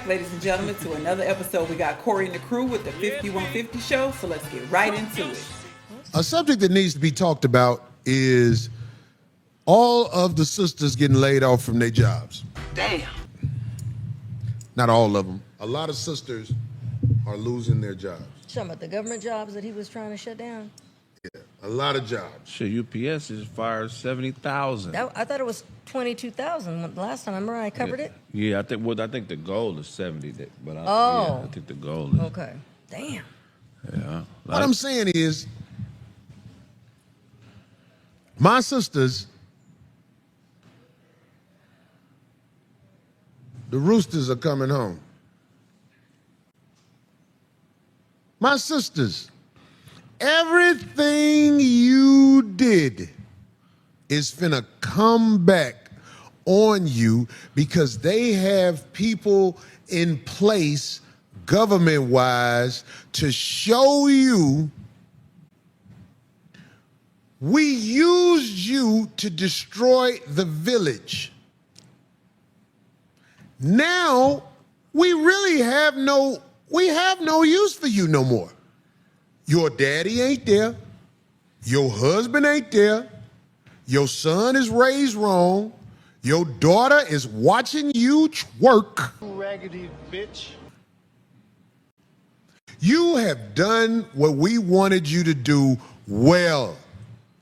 back, ladies and gentlemen, to another episode. We got Corey and the crew with the 5150 show, so let's get right into it. A subject that needs to be talked about is all of the sisters getting laid off from their jobs. Damn. Not all of them. A lot of sisters are losing their jobs. Talking about the government jobs that he was trying to shut down? Yeah, a lot of jobs. Shit, UPS is fired 70,000. I thought it was 22,000 last time. Remember I covered it? Yeah, I think the goal is 70. But I think the goal is. Okay. Damn. Yeah. What I'm saying is, my sisters, the roosters are coming home. My sisters, everything you did is finna come back on you because they have people in place government-wise to show you we used you to destroy the village. Now we really have no use for you no more. Your daddy ain't there. Your husband ain't there. Your son is raised wrong. Your daughter is watching you twerk. Raggedy bitch. You have done what we wanted you to do well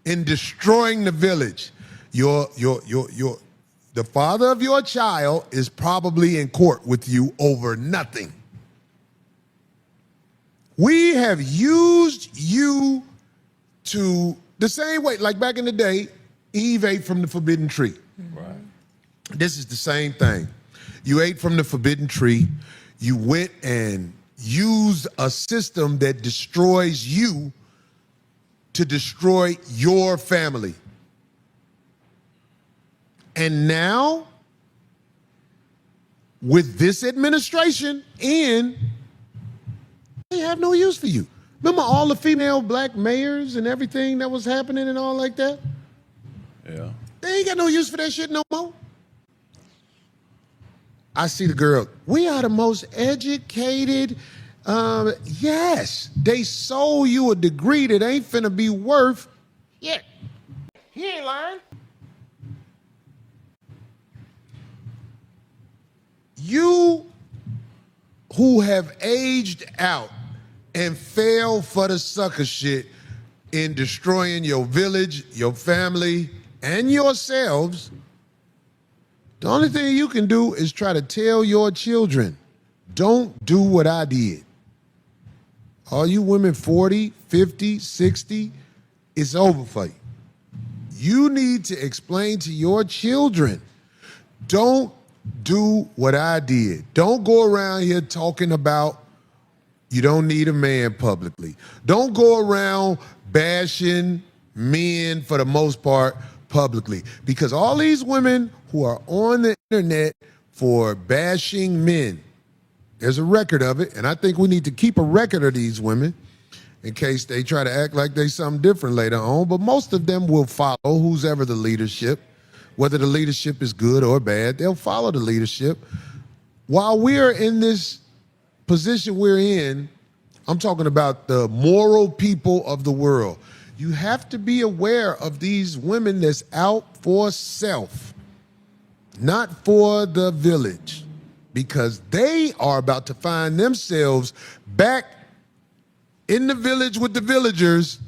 in destroying the village. The father of your child is probably in court with you over nothing. We have used you to the same way, like back in the day, Eve ate from the forbidden tree. Right. This is the same thing. You ate from the forbidden tree. You went and used a system that destroys you to destroy your family. And now, with this administration in, they have no use for you. Remember all the female black mayors and everything that was happening and all like that? Yeah. They ain't got no use for that shit no more. I see the girl. We are the most educated. Yes, they sold you a degree that ain't finna be worth. Yeah. He ain't lying. You who have aged out and fell for the sucker shit in destroying your village, your family, and yourselves, the only thing you can do is try to tell your children, don't do what I did. All you women 40, 50, 60, it's over for you. You need to explain to your children, don't do what I did. Don't go around here talking about you don't need a man publicly. Don't go around bashing men for the most part publicly, because all these women who are on the internet for bashing men, there's a record of it, and I think we need to keep a record of these women in case they try to act like they something different later on, but most of them will follow who's ever the leadership. Whether the leadership is good or bad, they'll follow the leadership. While we're in this position we're in, I'm talking about the moral people of the world. You have to be aware of these women that's out for self, not for the village, because they are about to find themselves back in the village with the villagers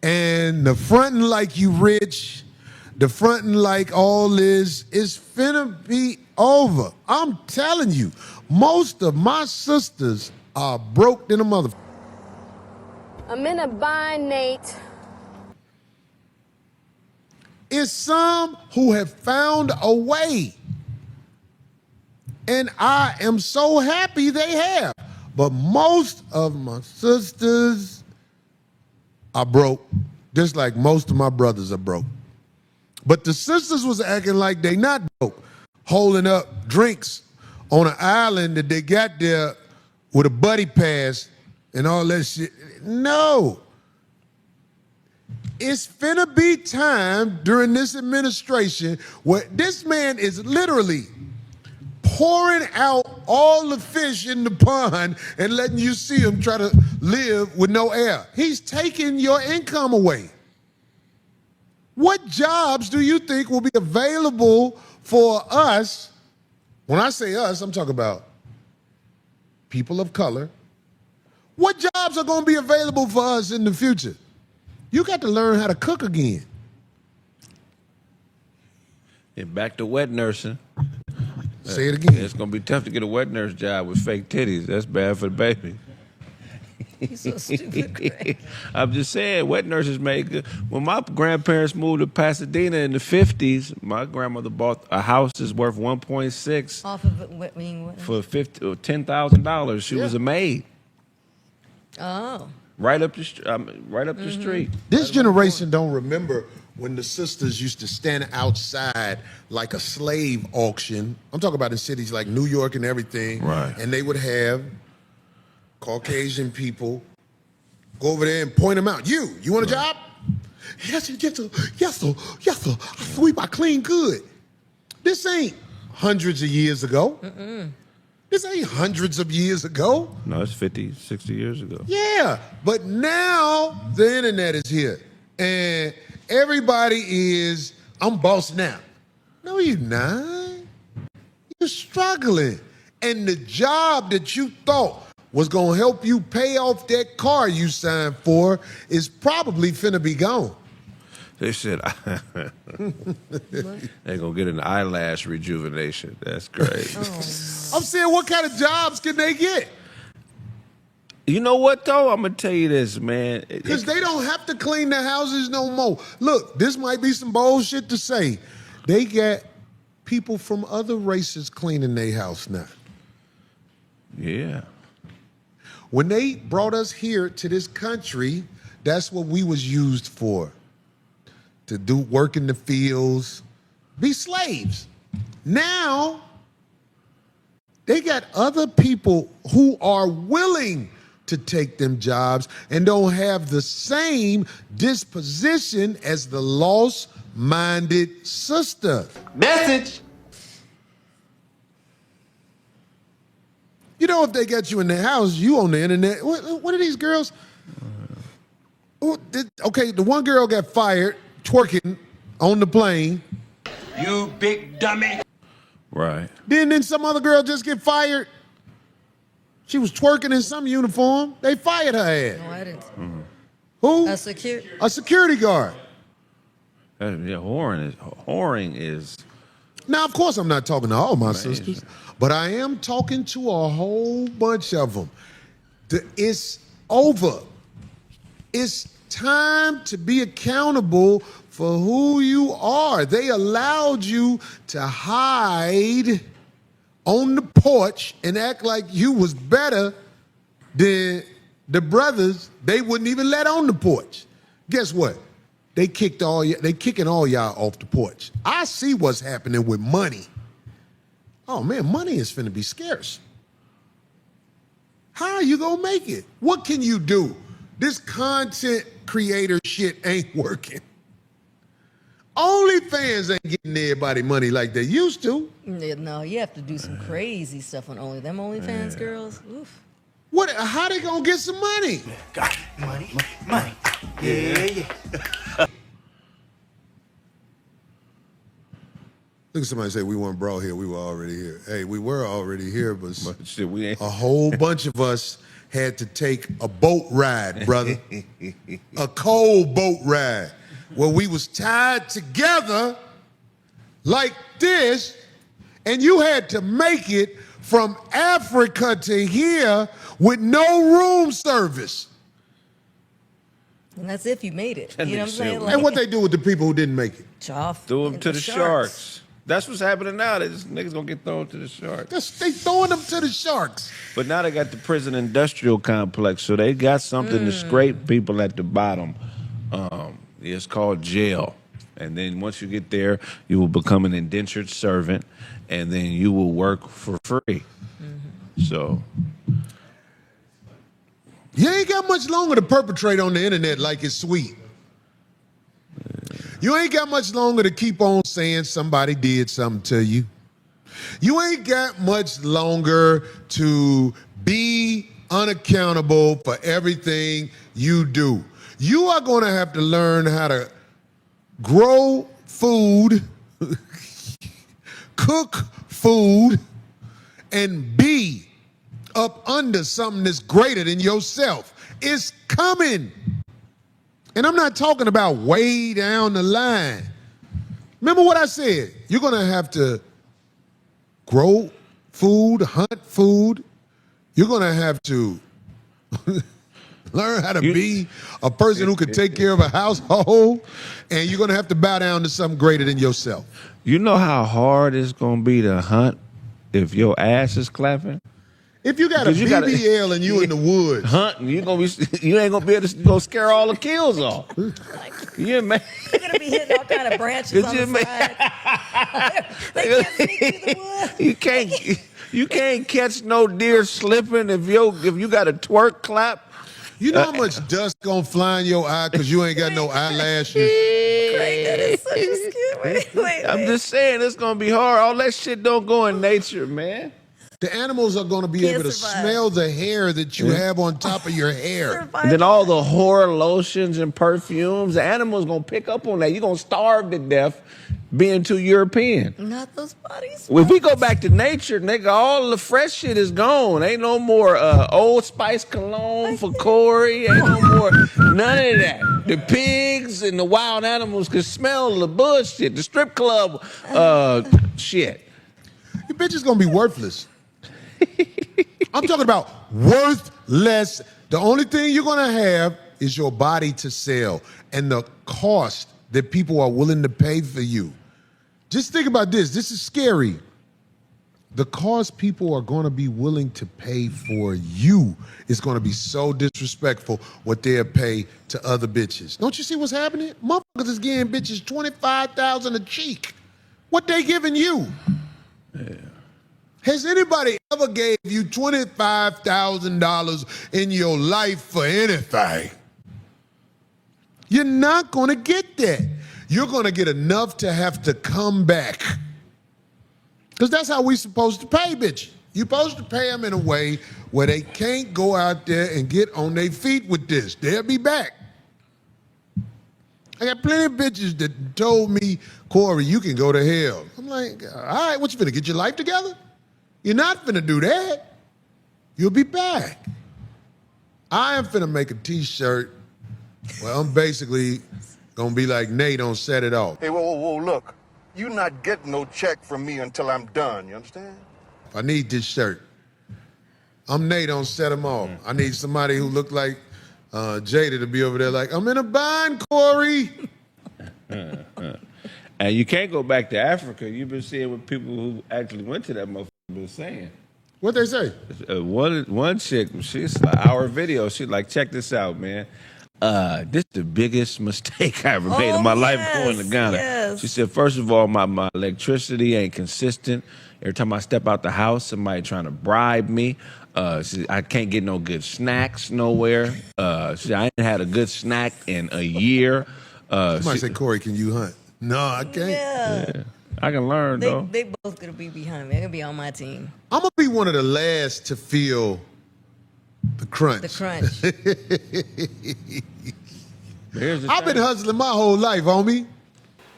and the fronting like you rich, the fronting like all this is finna be over. I'm telling you, most of my sisters are broke than a mother. I'm in a bind, Nate. It's some who have found a way. And I am so happy they have. But most of my sisters are broke, just like most of my brothers are broke. But the sisters was acting like they not broke, holding up drinks on an island that they got there with a buddy pass and all that shit. No. It's finna be time during this administration where this man is literally pouring out all the fish in the pond and letting you see them try to live with no air. He's taking your income away. What jobs do you think will be available for us? When I say us, I'm talking about people of color. What jobs are going to be available for us in the future? You got to learn how to cook again. And back to wet nursing. Say it again. It's going to be tough to get a wet nurse job with fake titties. That's bad for the baby. You're so stupid, Greg. I'm just saying, wet nurses make good. When my grandparents moved to Pasadena in the 50s, my grandmother bought a house that's worth $1.6 Off of it, what mean? for $10,000. She was a maid. Oh. Right up the street. This generation don't remember when the sisters used to stand outside like a slave auction. I'm talking about in cities like New York and everything. Right. And they would have Caucasian people go over there and point them out. You want a job? Yes, sir. Yes, sir. I sweep, I clean good. This ain't hundreds of years ago. This ain't hundreds of years ago. No, it's 50, 60 years ago. Yeah, but now the internet is here. And everybody is, I'm boss now. No, you're not. You're struggling. And the job that you thought was going to help you pay off that car you signed for is probably finna be gone. They said they're going to get an eyelash rejuvenation. That's great. I'm saying, what kind of jobs can they get? You know what, though? I'm going to tell you this, man. Because they don't have to clean the houses no more. Look, this might be some bullshit to say. They got people from other races cleaning their house now. Yeah. When they brought us here to this country, that's what we was used for. To do work in the fields, be slaves. Now, they got other people who are willing to take them jobs and don't have the same disposition as the lost-minded sister. Message. You know, if they got you in the house, you on the internet. What are these girls? Okay, the one girl got fired twerking on the plane. You big dummy. Right. Then some other girl just get fired. She was twerking in some uniform. They fired her ass. No, I didn't. Who? A security. A security guard. Yeah, whoring is. Now, of course, I'm not talking to all my Amazing. sisters, but I am talking to a whole bunch of them. It's over. It's time to be accountable for who you are. They allowed you to hide on the porch and act like you was better than the brothers they wouldn't even let on the porch. Guess what? They kicking all y'all off the porch. I see what's happening with money. Oh man, money is finna be scarce. How are you gonna make it? What can you do? This content creator shit ain't working. OnlyFans ain't getting everybody money like they used to. No, you have to do some crazy stuff on them OnlyFans girls. Oof. What? How they gonna get some money? Got money. Yeah. Look at somebody say we weren't brought here. We were already here. Hey, we were already here, but Shit, we ain't. a whole bunch of us had to take a boat ride, brother. A cold boat ride where we was tied together like this, and you had to make it from Africa to here with no room service. And that's if you made it. That You know what I'm nigga saying? said, And what they do with the people who didn't make it? Off Threw them in to the sharks. That's what's happening now. These niggas gonna get thrown to the sharks. They throwing them to the sharks. But now they got the prison industrial complex, so they got something to scrape people at the bottom. It's called jail. And then once you get there, you will become an indentured servant, and then you will work for free. So You ain't got much longer to perpetrate on the internet like it's sweet. You ain't got much longer to keep on saying somebody did something to you. You ain't got much longer to be unaccountable for everything you do. You are going to have to learn how to grow food, cook food, and be up under something that's greater than yourself. It's coming. And I'm not talking about way down the line. Remember what I said? You're going to have to grow food, hunt food. You're going to have to learn how to be a person who can take care of a household. And you're going to have to bow down to something greater than yourself. You know how hard it's going to be to hunt if your ass is clapping? If you got a BBL and you in the woods. Hunting, you ain't gonna be able to go scare all the kills off. You're gonna be hitting all kind of branches on the side. They can't sneak through the woods. You can't catch no deer slipping if you got a twerk clap. You know how much dust gonna fly in your eye because you ain't got no eyelashes? Great, that is such a skill. Wait. I'm just saying it's gonna be hard. All that shit don't go in nature, man. The animals are going to be able to smell the hair that you have on top of your hair. Then all the horror lotions and perfumes, the animals going to pick up on that. You're going to starve to death being too European. Not those bodies. If we go back to nature, nigga, all the fresh shit is gone. Ain't no more Old Spice cologne for Corey. Ain't no more none of that. The pigs and the wild animals can smell the bullshit. The strip club shit. Your bitch is going to be worthless. I'm talking about worthless. The only thing you're going to have is your body to sell and the cost that people are willing to pay for you. Just think about this. This is scary. The cost people are going to be willing to pay for you is going to be so disrespectful what they'll pay to other bitches. Don't you see what's happening? Motherfuckers is giving bitches $25,000 a cheek. What they giving you? Yeah. Has anybody ever gave you $25,000 in your life for anything? You're not going to get that. You're going to get enough to have to come back. Because that's how we supposed to pay bitches. You're supposed to pay them in a way where they can't go out there and get on their feet with this. They'll be back. I got plenty of bitches that told me, Corey, you can go to hell. I'm like, all right, what you finna get your life together? You're not finna do that. You'll be back. I am finna make a t-shirt where I'm basically gonna be like Nate on Set It Off. Hey, whoa, look. You're not getting no check from me until I'm done, you understand? I need this shirt. I'm Nate on Set 'Em Off. I need somebody who look like Jada to be over there like, I'm in a bind, Corey. And you can't go back to Africa. You've been seeing what people who actually went to that motherfucker been saying. What they say? One chick, she's like, our video, she's like, check this out, man. This is the biggest mistake I ever made in my life going to Ghana. Yes. She said, first of all, my electricity ain't consistent. Every time I step out the house, somebody trying to bribe me. I can't get no good snacks nowhere. I ain't had a good snack in a year. Somebody say, Corey, can you hunt? No, I can't. Yeah. I can learn, though. They both gonna be behind me. They're gonna be on my team. I'm gonna be one of the last to feel the crunch. The crunch. I've been hustling my whole life, homie.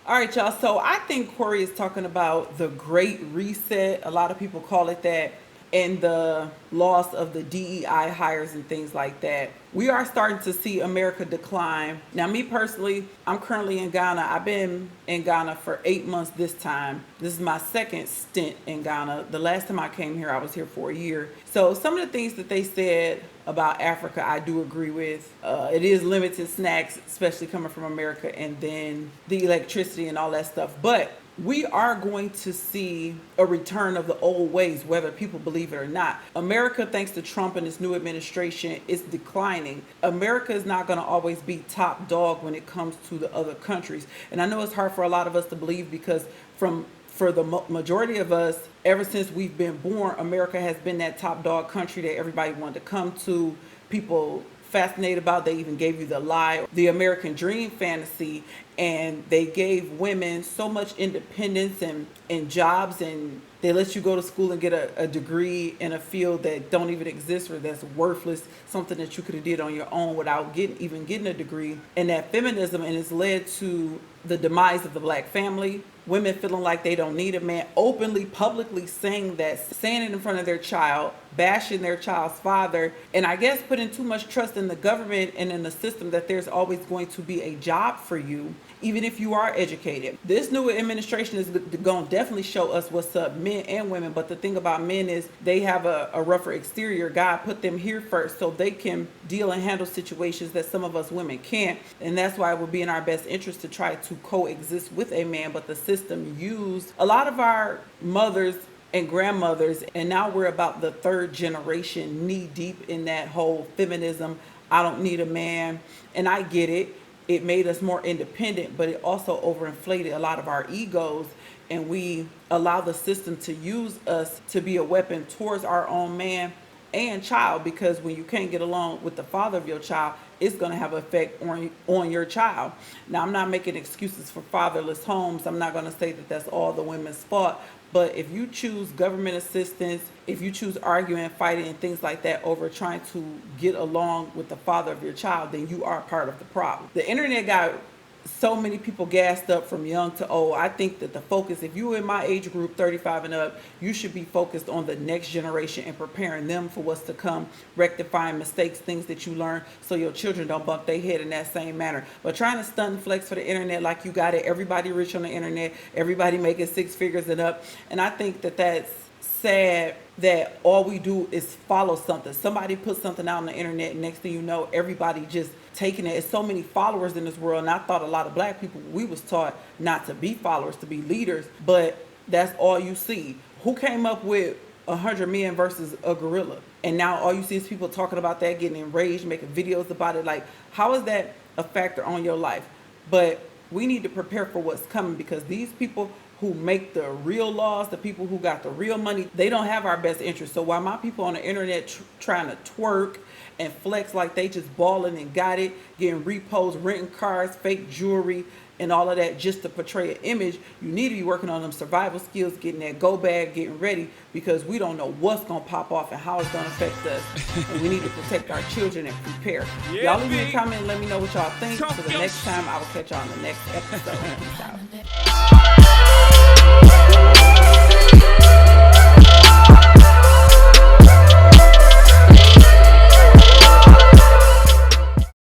All right, y'all. So I think Corey is talking about the Great Reset. A lot of people call it that. And the loss of the DEI hires and things like that. We are starting to see America decline. Now, me personally, I'm currently in Ghana. I've been in Ghana for 8 months this time. This is my second stint in Ghana. The last time I came here, I was here for a year. So some of the things that they said about Africa, I do agree with. It is limited snacks, especially coming from America, and then the electricity and all that stuff. But we are going to see a return of the old ways, whether people believe it or not. America, thanks to Trump and his new administration, is declining. America is not going to always be top dog when it comes to the other countries. And I know it's hard for a lot of us to believe because for the majority of us, ever since we've been born, America has been that top dog country that everybody wanted to come to. People fascinated about. They even gave you the lie, the American dream fantasy, and they gave women so much independence and jobs and They let you go to school and get a degree in a field that don't even exist or that's worthless, something that you could have did on your own without even getting a degree. And that feminism, and it's led to the demise of the black family, women feeling like they don't need a man, openly, publicly saying it in front of their child, bashing their child's father, and I guess putting too much trust in the government and in the system that there's always going to be a job for you, even if you are educated. This new administration is going to definitely show us what's up, men and women, but the thing about men is they have a rougher exterior. God put them here first so they can deal and handle situations that some of us women can't, and that's why it would be in our best interest to try to coexist with a man, but the system used a lot of our mothers and grandmothers, and now we're about the third generation knee deep in that whole feminism. I don't need a man, and I get it. It made us more independent, but it also overinflated a lot of our egos, and we allow the system to use us to be a weapon towards our own man and child, because when you can't get along with the father of your child, it's going to have an effect on your child. Now, I'm not making excuses for fatherless homes. I'm not going to say that that's all the women's fault. But if you choose government assistance, if you choose arguing, fighting, and things like that over trying to get along with the father of your child, then you are part of the problem. The internet got so many people gassed up from young to old. I think that the focus, if you're in my age group, 35 and up, you should be focused on the next generation and preparing them for what's to come, rectifying mistakes, things that you learn, so your children don't bump their head in that same manner. But trying to stunt and flex for the internet like you got it, everybody rich on the internet, everybody making six figures and up. And I think that that's sad that all we do is follow something. Somebody puts something out on the internet, and next thing you know, everybody just taking it. It's so many followers in this world, and I thought a lot of black people, we was taught not to be followers, to be leaders, but that's all you see. Who came up with 100 men versus a gorilla? And now all you see is people talking about that, getting enraged, making videos about it. Like, how is that a factor on your life? But we need to prepare for what's coming, because these people who make the real laws, the people who got the real money, they don't have our best interest. So while my people on the internet trying to twerk and flex like they just balling and got it, getting repos, renting cars, fake jewelry, and all of that just to portray an image, you need to be working on them survival skills, getting that go bag, getting ready, because we don't know what's going to pop off and how it's going to affect us. And we need to protect our children and prepare. Y'all leave me a comment and let me know what y'all think. So the next time, I will catch y'all on the next episode. Peace out.